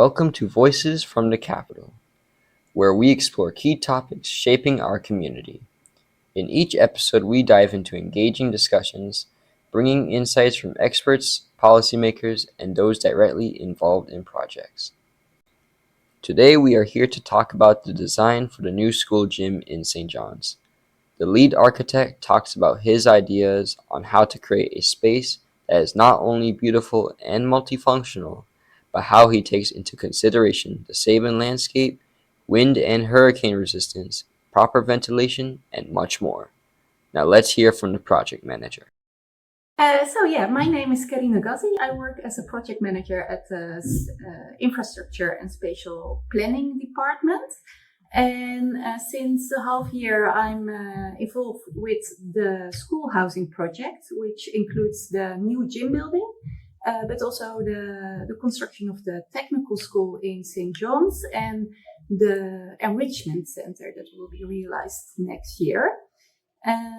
Welcome to Voices from the Capital, where we explore key topics shaping our community. In each episode, we dive into engaging discussions, bringing insights from experts, policymakers, and those directly involved in projects. Today, we are here to talk about the design for the new school gym in St. John's. The lead architect talks about his ideas on how to create a space that is not only beautiful and multifunctional, but how he takes into consideration the Saban landscape, wind and hurricane resistance, proper ventilation, and much more. Now let's hear from the project manager. My name is Carine Ghazzi. I work as a project manager at the Infrastructure and Spatial Planning Department. And since a half year, I'm involved with the school housing project, which includes the new gym building, but also the construction of the technical school in St. John's and the Enrichment Center that will be realized next year.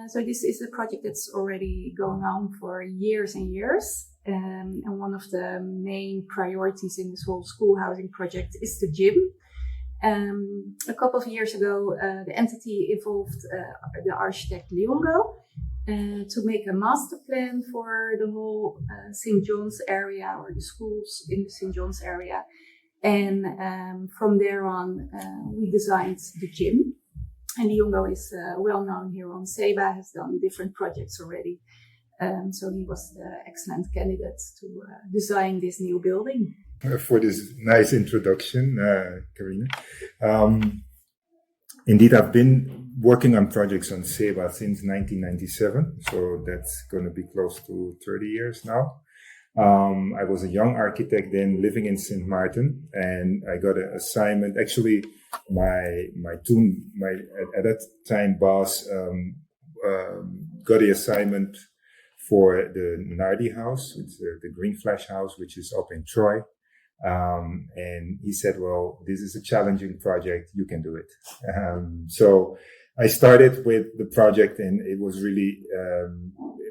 So this is a project that's already going on for years and years. And one of the main priorities in this whole school housing project is the gym. A couple of years ago, the entity involved the Architect Lyongo to make a master plan for the whole St. John's area, or the schools in the St. John's area. And from there on, we designed the gym. And Lyongo is well known here on Saba, has done different projects already. So he was the excellent candidate to design this new building. For this nice introduction, Carine. Indeed, I've been working on projects on Saba since 1997, so that's going to be close to 30 years now. I was a young architect then living in St. Martin, and I got an assignment. Actually, my at that time boss got the assignment for the Nardi House, it's the Green Flash House, which is up in Troy. And he said, well, this is a challenging project. You can do it. So I started with the project, and it was really,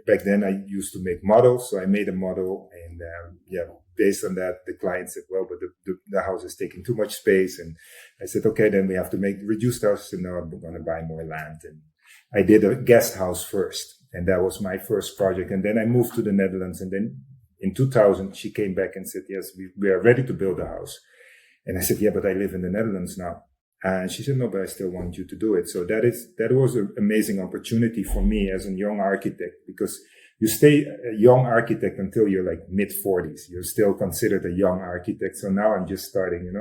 back then I used to make models. So I made a model, and, based on that, the client said, well, but the house is taking too much space. And I said, okay, then we have to make reduced house. So now I'm going to buy more land. And I did a guest house first, and that was my first project. And then I moved to the Netherlands, and then in 2000, she came back and said, yes, we are ready to build a house. And I said, yeah, but I live in the Netherlands now. And she said, no, but I still want you to do it. So that was an amazing opportunity for me as a young architect, because you stay a young architect until you're like mid-40s. You're still considered a young architect. So now I'm just starting,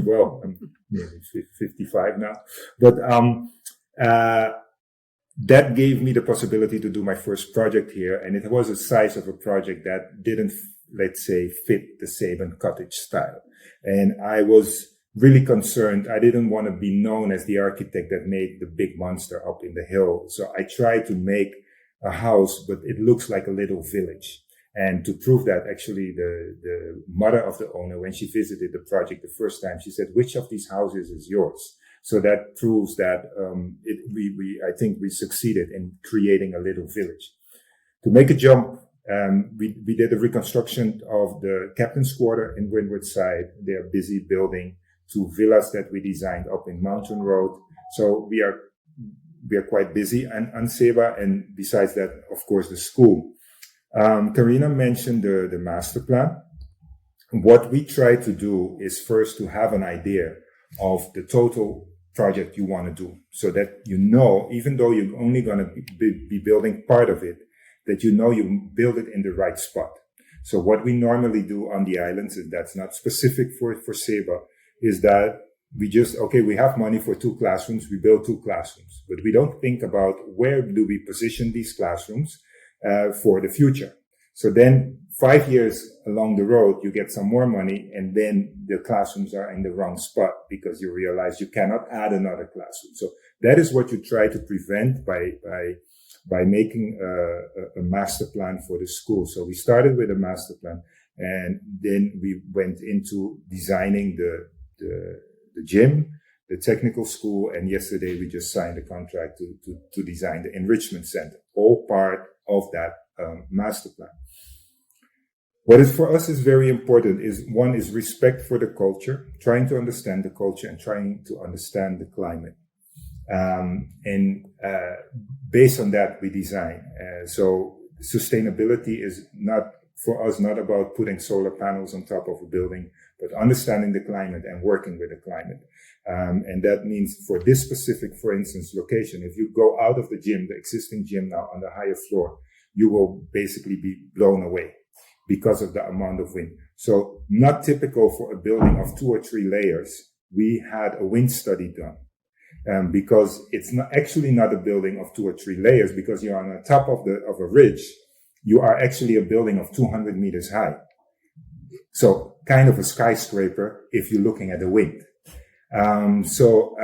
well, I'm maybe 55 now. But that gave me the possibility to do my first project here. And it was a size of a project that didn't, let's say, fit the Saban cottage style. And I was really concerned. I didn't want to be known as the architect that made the big monster up in the hill. So I tried to make a house, but it looks like a little village. And to prove that, actually, the mother of the owner, when she visited the project the first time, she said, which of these houses is yours? So that proves that I think we succeeded in creating a little village. To make a jump, we did a reconstruction of the captain's quarter in Windward Side. They are busy building 2 villas that we designed up in Mountain Road. So we are quite busy on Saba, and besides that, of course, the school. Carine mentioned the master plan. What we try to do is first to have an idea of the total project you want to do, so that even though you're only going to be building part of it, that you build it in the right spot. So what we normally do on the islands, and that's not specific for Saba, is that we have money for 2 classrooms, we build 2 classrooms, but we don't think about where do we position these classrooms for the future. So then 5 years along the road, you get some more money, and then the classrooms are in the wrong spot because you realize you cannot add another classroom. So that is what you try to prevent by making a master plan for the school. So we started with a master plan, and then we went into designing the gym, the technical school, and yesterday we just signed a contract to design the Enrichment Center, all part of that master plan. What is for us is very important is one is respect for the culture, trying to understand the culture and trying to understand the climate. And based on that, we design. So sustainability is not for us, not about putting solar panels on top of a building, but understanding the climate and working with the climate. And that means for this specific, for instance, location, if you go out of the gym, the existing gym now on the higher floor, you will basically be blown away because of the amount of wind. So not typical for a building of 2 or 3 layers. We had a wind study done because it's not actually not a building of 2 or 3 layers because you're on the top of a ridge. You are actually a building of 200 meters high. So kind of a skyscraper if you're looking at the wind. So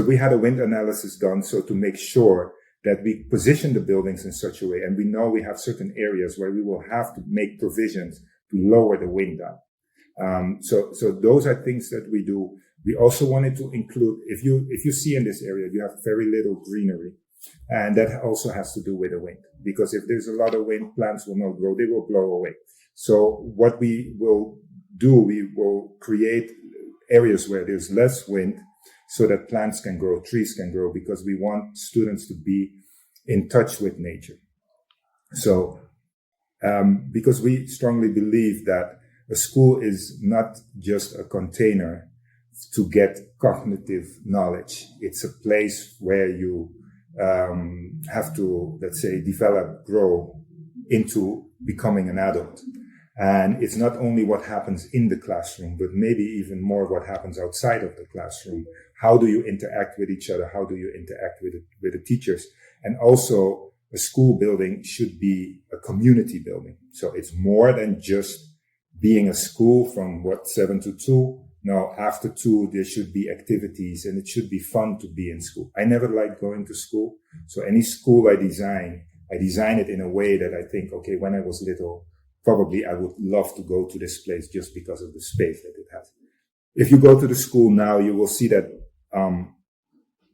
we had a wind analysis done so to make sure that we position the buildings in such a way, and we know we have certain areas where we will have to make provisions to lower the wind down. So those are things that we do. We also wanted to include, if you see in this area, you have very little greenery, and that also has to do with the wind, because if there's a lot of wind, plants will not grow, they will blow away. So what we will do, we will create areas where there's less wind so that plants can grow, trees can grow, because we want students to be in touch with nature. So, because we strongly believe that a school is not just a container to get cognitive knowledge. It's a place where you have to, let's say, develop, grow into becoming an adult. And it's not only what happens in the classroom, but maybe even more what happens outside of the classroom. How do you interact with each other? How do you interact with the teachers? And also, a school building should be a community building. So it's more than just being a school from 7 to 2. No, after 2, there should be activities and it should be fun to be in school. I never liked going to school. So any school I design it in a way that I think, okay, when I was little, probably I would love to go to this place just because of the space that it has. If you go to the school now, you will see that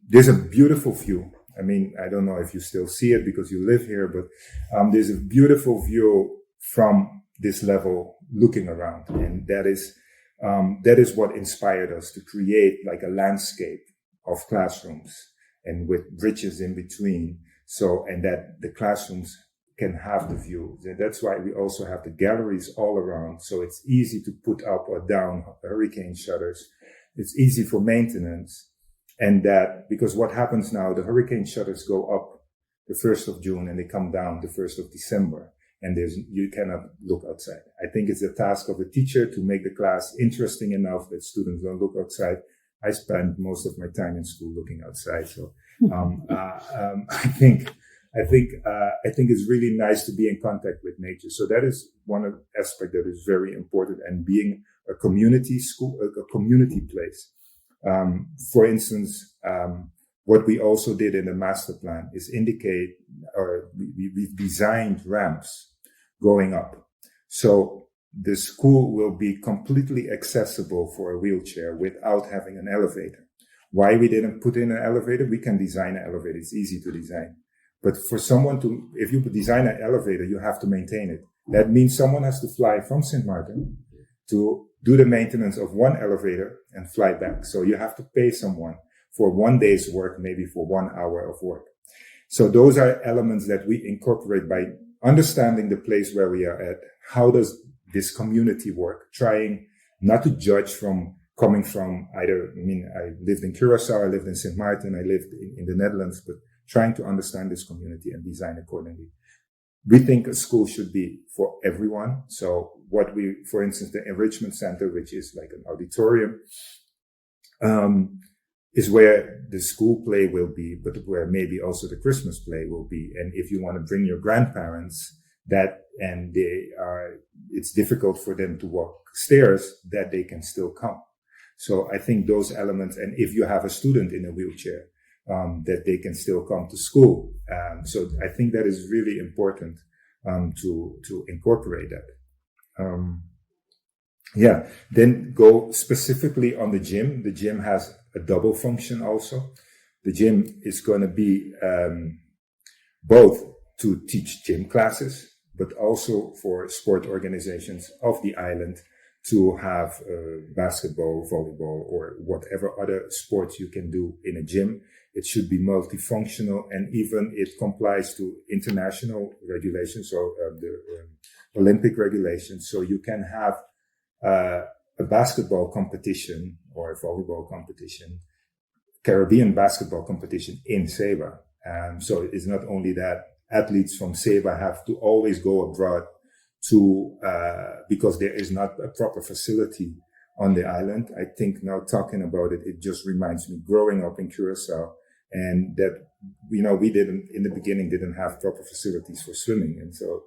there's a beautiful view. I mean, I don't know if you still see it because you live here, but there's a beautiful view from this level looking around. And that is what inspired us to create like a landscape of classrooms and with bridges in between. So, and that the classrooms can have the view. That's why we also have the galleries all around. So it's easy to put up or down hurricane shutters. It's easy for maintenance. And that, because what happens now, the hurricane shutters go up the 1st of June and they come down the 1st of December. And you cannot look outside. I think it's the task of a teacher to make the class interesting enough that students don't look outside. I spend most of my time in school looking outside. So, I think it's really nice to be in contact with nature. So that is one aspect that is very important, and being a community school, a community place. For instance, what we also did in the master plan is indicate, or we've designed ramps going up. So the school will be completely accessible for a wheelchair without having an elevator. Why we didn't put in an elevator? We can design an elevator. It's easy to design. But for someone if you design an elevator, you have to maintain it. That means someone has to fly from St. Martin to do the maintenance of one elevator and fly back. So you have to pay someone for 1 day's work, maybe for 1 hour of work. So those are elements that we incorporate by understanding the place where we are at. How does this community work? Trying not to judge from coming from either, I lived in Curacao, I lived in St. Martin, I lived in the Netherlands, but trying to understand this community and design accordingly. We think a school should be for everyone. So for instance, the Enrichment Center, which is like an auditorium, is where the school play will be, but where maybe also the Christmas play will be. And if you want to bring your grandparents it's difficult for them to walk stairs, that they can still come. So I think those elements, and if you have a student in a wheelchair, that they can still come to school. So I think that is really important to incorporate that. Then go specifically on the gym. The gym has a double function also. The gym is going to be both to teach gym classes, but also for sport organizations of the island to have basketball, volleyball, or whatever other sports you can do in a gym. It should be multifunctional, and even it complies to international regulations, so the Olympic regulations. So you can have a basketball competition or a volleyball competition, Caribbean basketball competition in Saba. So it's not only that athletes from Saba have to always go abroad because there is not a proper facility on the island. I think now talking about it, it just reminds me growing up in Curacao, and that, we in the beginning didn't have proper facilities for swimming. And so,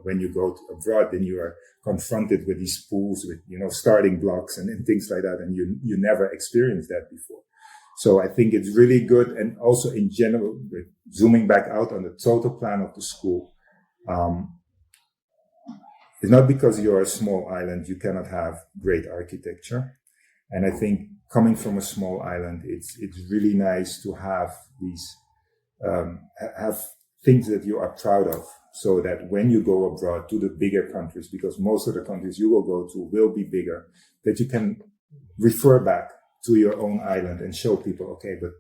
when you go abroad, then you are confronted with these pools with, starting blocks and things like that. And you never experienced that before. So I think it's really good. And also in general, zooming back out on the total plan of the school, it's not because you're a small island, you cannot have great architecture. And I think coming from a small island, it's really nice to have these, have things that you are proud of, so that when you go abroad to the bigger countries, because most of the countries you will go to will be bigger, that you can refer back to your own island and show people, okay, but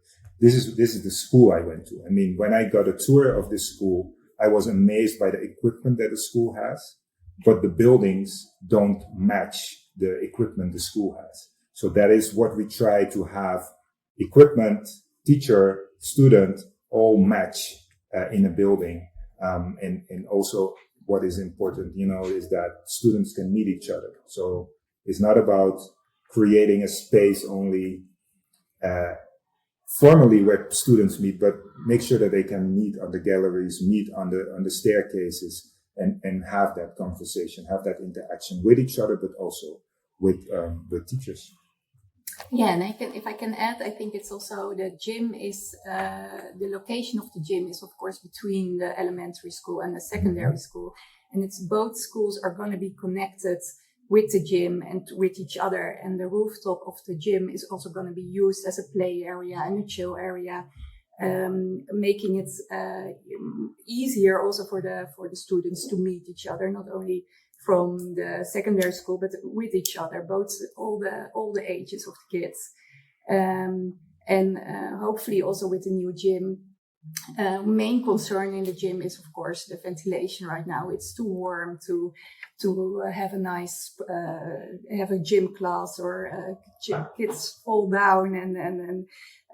this is the school I went to. I mean, when I got a tour of this school, I was amazed by the equipment that the school has, but the buildings don't match the equipment the school has. So that is what we try to have: equipment, teacher, student, all match in a building. And also what is important, is that students can meet each other. So it's not about creating a space only formally where students meet, but make sure that they can meet on the galleries, meet on the staircases, and have that conversation, have that interaction with each other, but also with teachers. Yeah, and if I can add, I think it's also the gym is, the location of the gym is, of course, between the elementary school and the secondary school. And it's both schools are going to be connected with the gym and with each other. And the rooftop of the gym is also going to be used as a play area and a chill area, making it easier also for the students to meet each other, not only from the secondary school, but with each other, both all the ages of the kids, and hopefully also with the new gym. Main concern in the gym is, of course, the ventilation. Right now, it's too warm to have a nice have a gym class, or kids fall down and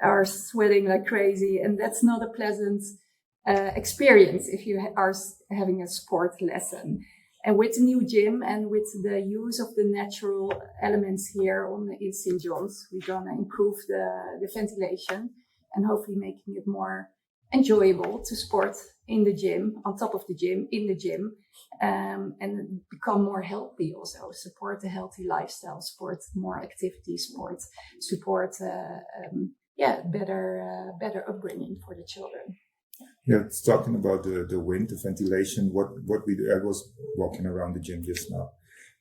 are sweating like crazy, and that's not a pleasant experience if you are having a sport lesson. And with the new gym and with the use of the natural elements here in St. John's, we're going to improve the ventilation and hopefully making it more enjoyable to sport in the gym, on top of the gym, in the gym, and become more healthy also, support a healthy lifestyle, support more activity, support better upbringing for the children. Yeah, it's talking about the wind, the ventilation, what we do. I was walking around the gym just now.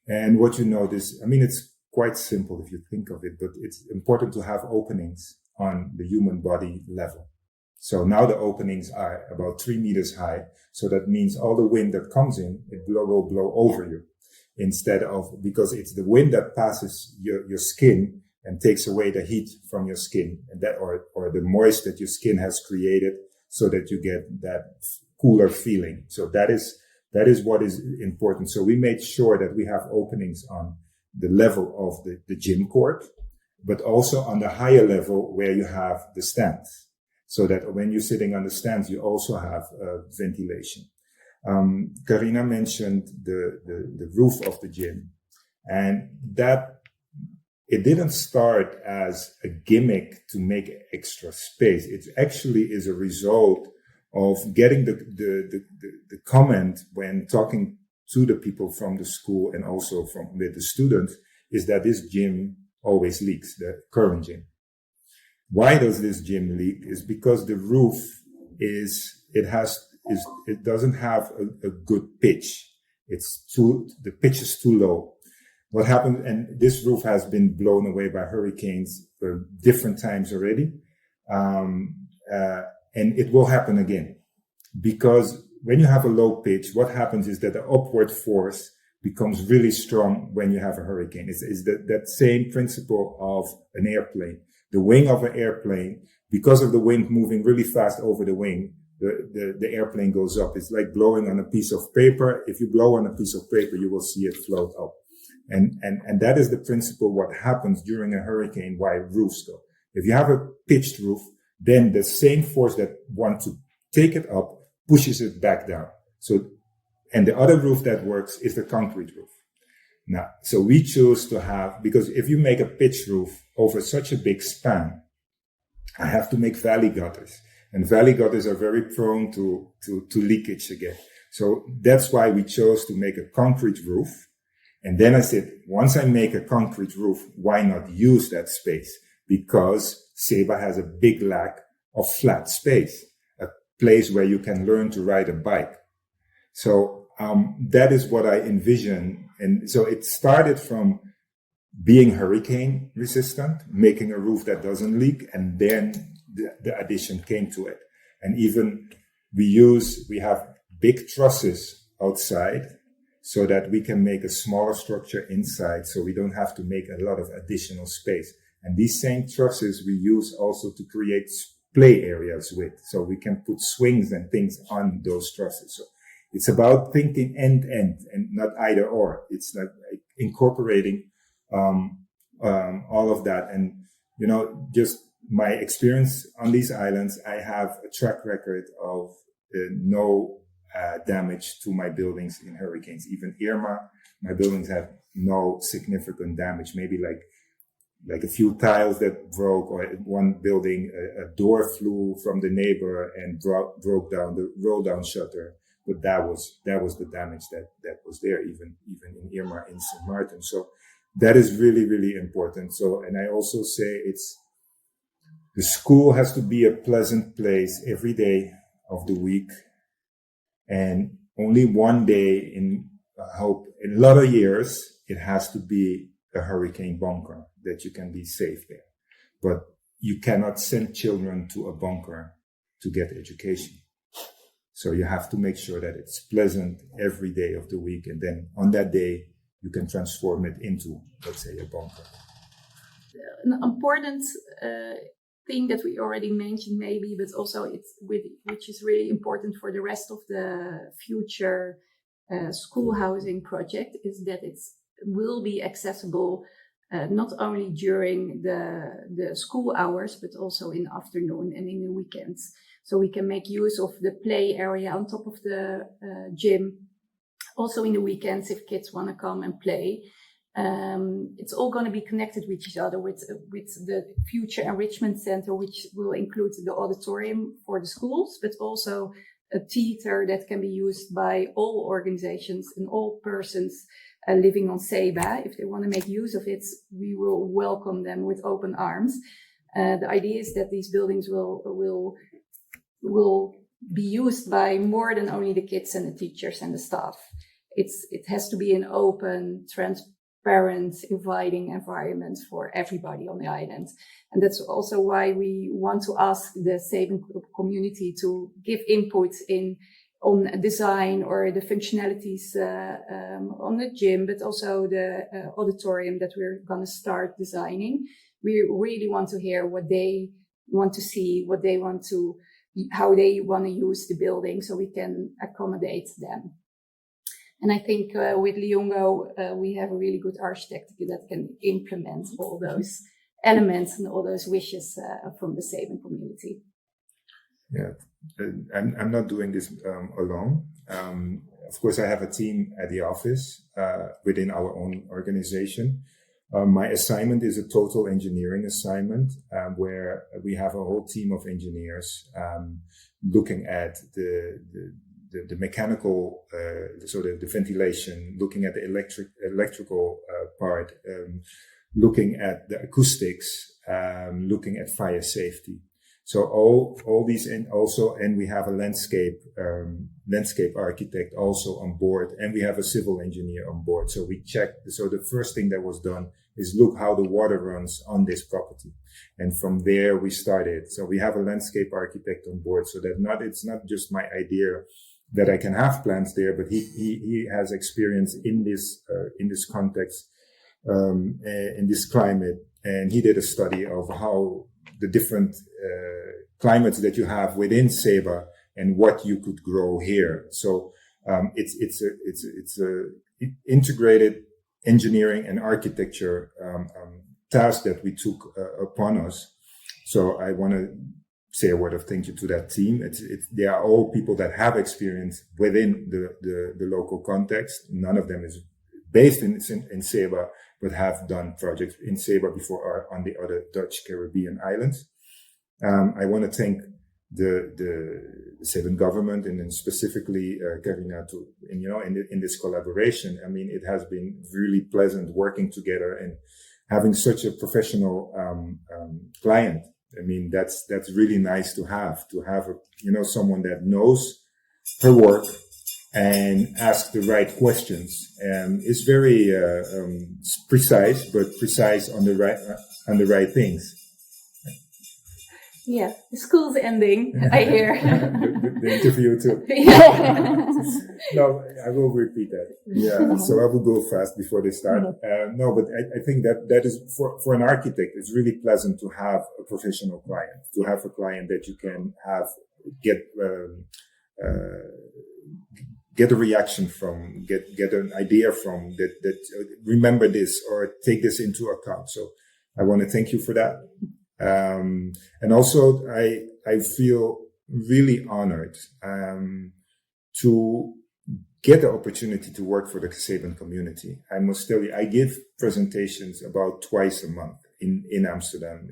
And what you notice, I mean, it's quite simple if you think of it, but it's important to have openings on the human body level. So now the openings are about 3 meters high. So that means all the wind that comes in, will blow over you, instead of, because it's the wind that passes your skin and takes away the heat from your skin, and that, or the moist that your skin has created, so that you get that cooler feeling. So that is what is important. So we made sure that we have openings on the level of the gym court, but also on the higher level where you have the stands, so that when you're sitting on the stands, you also have ventilation. Carina mentioned the roof of the gym, and that it didn't start as a gimmick to make extra space. It actually is a result of getting the comment when talking to the people from the school and also with the students, is that this gym always leaks, the current gym. Why does this gym leak? Is because the roof it doesn't have a good pitch. The pitch is too low. What happened, and this roof has been blown away by hurricanes different times already, and it will happen again, because when you have a low pitch, what happens is that the upward force becomes really strong when you have a hurricane. It's that same principle of an airplane. The wing of an airplane, because of the wind moving really fast over the wing, the airplane goes up. It's like blowing on a piece of paper. If you blow on a piece of paper, you will see it float up. And that is the principle what happens during a hurricane, why roofs go. If you have a pitched roof, then the same force that wants to take it up pushes it back down. So, and the other roof that works is the concrete roof. Now, so we choose to have, because if you make a pitched roof over such a big span, I have to make valley gutters. And valley gutters are very prone to leakage again. So that's why we chose to make a concrete roof. And then I said, once I make a concrete roof, why not use that space? Because Saba has a big lack of flat space, a place where you can learn to ride a bike. So that is what I envision. And so it started from being hurricane resistant, making a roof that doesn't leak, and then the addition came to it. And even we have big trusses outside so that we can make a smaller structure inside, so we don't have to make a lot of additional space. And these same trusses we use also to create play areas with, so we can put swings and things on those trusses. So it's about thinking end-to-end and not either or. It's like incorporating all of that. And, just my experience on these islands, I have a track record of no damage to my buildings in hurricanes. Even Irma, my buildings have no significant damage. Maybe like a few tiles that broke, or one building, a door flew from the neighbor and broke down the roll-down shutter. But that was the damage that was there, even in Irma in St. Martin. So that is really, really important. So, and I also say the school has to be a pleasant place every day of the week, and only one day in a lot of years, it has to be a hurricane bunker that you can be safe there. But you cannot send children to a bunker to get education. So you have to make sure that it's pleasant every day of the week. And then on that day, you can transform it into, let's say, a bunker. An important thing that we already mentioned maybe, but also which is really important for the rest of the future school housing project, is that it will be accessible not only during the school hours, but also in the afternoon and in the weekends. So we can make use of the play area on top of the gym, also in the weekends if kids want to come and play. It's all going to be connected with each other with the future Enrichment Center, which will include the auditorium for the schools, but also a theater that can be used by all organizations and all persons living on Saba. If they want to make use of it, we will welcome them with open arms. The idea is that these buildings will be used by more than only the kids and the teachers and the staff. It has to be an open, transparent, inviting environment for everybody on the island. And that's also why we want to ask the Saban community to give input on design or the functionalities on the gym, but also the auditorium that we're going to start designing. We really want to hear what they want to see, how they want to use the building, so we can accommodate them. And I think with Lyongo, we have a really good architect that can implement all those elements and all those wishes from the Saban community. Yeah, I'm not doing this alone. Of course, I have a team at the office within our own organization. My assignment is a total engineering assignment where we have a whole team of engineers looking at the mechanical, so the ventilation, looking at the electrical part, looking at the acoustics, looking at fire safety. So all these, and we have a landscape architect also on board, and we have a civil engineer on board. So we checked. So the first thing that was done is look how the water runs on this property. And from there we started. So we have a landscape architect on board, so that it's not just my idea that I can have plants there, but he has experience in this context, in this climate, and he did a study of how the different climates that you have within Saba and what you could grow here. So it's a integrated engineering and architecture task that we took upon us. So I want to say a word of thank you to that team. They are all people that have experience within the local context. None of them is based in Saba, but have done projects in Saba before or on the other Dutch Caribbean islands. I want to thank the Saban government and then specifically Carine in this collaboration. I mean, it has been really pleasant working together and having such a professional client. I mean, that's really nice to have someone that knows her work and asks the right questions. It's very precise, but precise on the right things. Yeah, the school's ending, I hear. the interview too. No, I will repeat that. Yeah, so I will go fast before they start. No, but I think that is for an architect, it's really pleasant to have a professional client, to have a client that you can get a reaction from, get an idea from, that remember this or take this into account. So I want to thank you for that. And also I feel really honored, to get the opportunity to work for the Saban community. I must tell you, I give presentations about twice a month in Amsterdam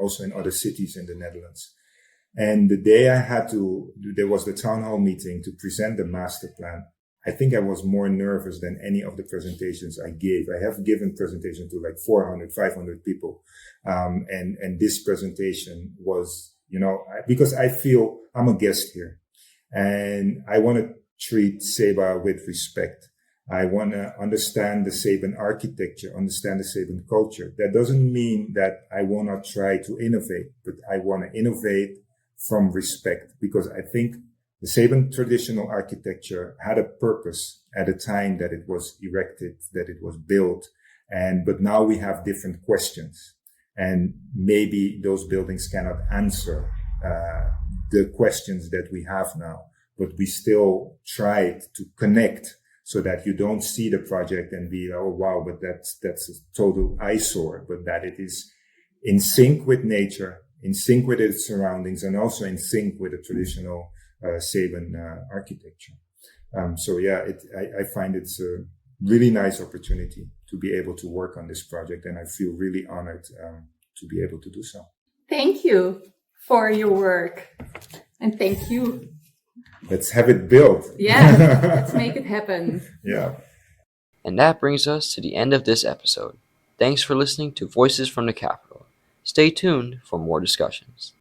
also in other cities in the Netherlands. And the day there was the town hall meeting to present the master plan. I think I was more nervous than any of the presentations I gave. I have given presentations to like 400, 500 people. And this presentation was, because I feel I'm a guest here and I want to treat Saba with respect. I want to understand the Saban architecture, understand the Saban culture. That doesn't mean that I will not try to innovate, but I want to innovate from respect, because I think the Saban traditional architecture had a purpose at the time that it was erected, that it was built. But now we have different questions, and maybe those buildings cannot answer the questions that we have now, but we still tried to connect so that you don't see the project and be, oh, wow, but that's a total eyesore, but that it is in sync with nature, in sync with its surroundings, and also in sync with the traditional Saban architecture. I find it's a really nice opportunity to be able to work on this project, and I feel really honored to be able to do so. Thank you for your work, and thank you. Let's have it built. Yeah, let's make it happen. Yeah. And that brings us to the end of this episode. Thanks for listening to Voices from the Capital. Stay tuned for more discussions.